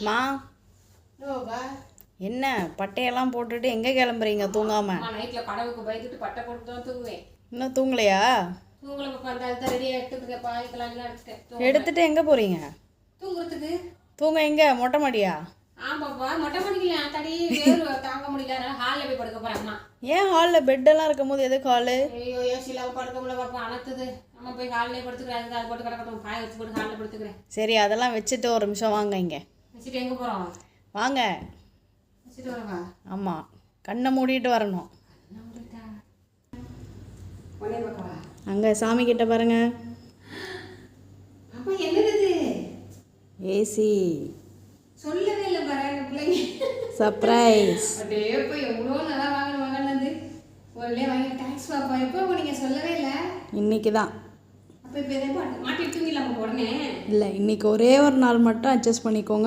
மா என்ன பட்டையெல்லாம் போட்டுட்டு எங்கே கிளம்புறீங்க தூங்காம? நைட்டில் கடவுளுக்கு பயந்துட்டு பட்டை போட்டு தான் தூங்குவேன். இன்னும் தூங்கலையா? தூங்கலை பாப்பா, அந்த அதுதான் ரெடியாக எடுத்துக்கிட்டேன். பாய்க்கெல்லாம் எடுத்துட்டேன். எடுத்துட்டு எங்கே போகிறீங்க? தூங்குறதுக்கு. தூங்க எங்கே? மொட்டை மாடியா? ஆமாப்பா, மொட்டை மாடிக்கல தடி வேறு தாங்க முடியல. ஹாலில் போய் படுக்க போகிறேன். அம்மா ஏன் ஹாலில் பெட்டெல்லாம் இருக்கும் போது எதுக்கு ஹாலு? ஐயோ ஏசியில் படுக்க முடியல பாப்பா, அனத்துது. அம்மா போய் ஹாலிலே படுத்துக்கிறேன். அதுக்கு அது போட்டு கிடக்கட்டும். பாய வச்சு போட்டு ஹாலில் படுத்துக்கிறேன். சரி, அதெல்லாம் வச்சுட்டு ஒரு நிமிஷம் வாங்க இங்கே. வச்சுட்டு எங்கே போகிறோம்? வாங்க. வச்சுட்டு வரவா? ஆமாம், கண்ணை மூடிட்டு வரணும். உடனே பார்க்கவா? அங்கே சாமி கிட்ட பாருங்க. அப்பா என்னது இது? ஏசி. சொல்லவே இல்லை பாரு பிள்ளைங்க. சர்ப்ரைஸ். அப்படியே போய் எவ்வளோ நல்லா வாங்கினது ஒரே வாங்கி தேங்க்ஸ் பாப்பா. எப்போ நீங்கள் சொல்லவே இல்லை? இன்னைக்கு தான். அப்போ இப்போ எதே மாட்டி தூங்கிடலாமா உடனே? இல்லை, இன்னைக்கு ஒரே ஒரு நாள் மட்டும் அட்ஜஸ்ட் பண்ணிக்கோங்க.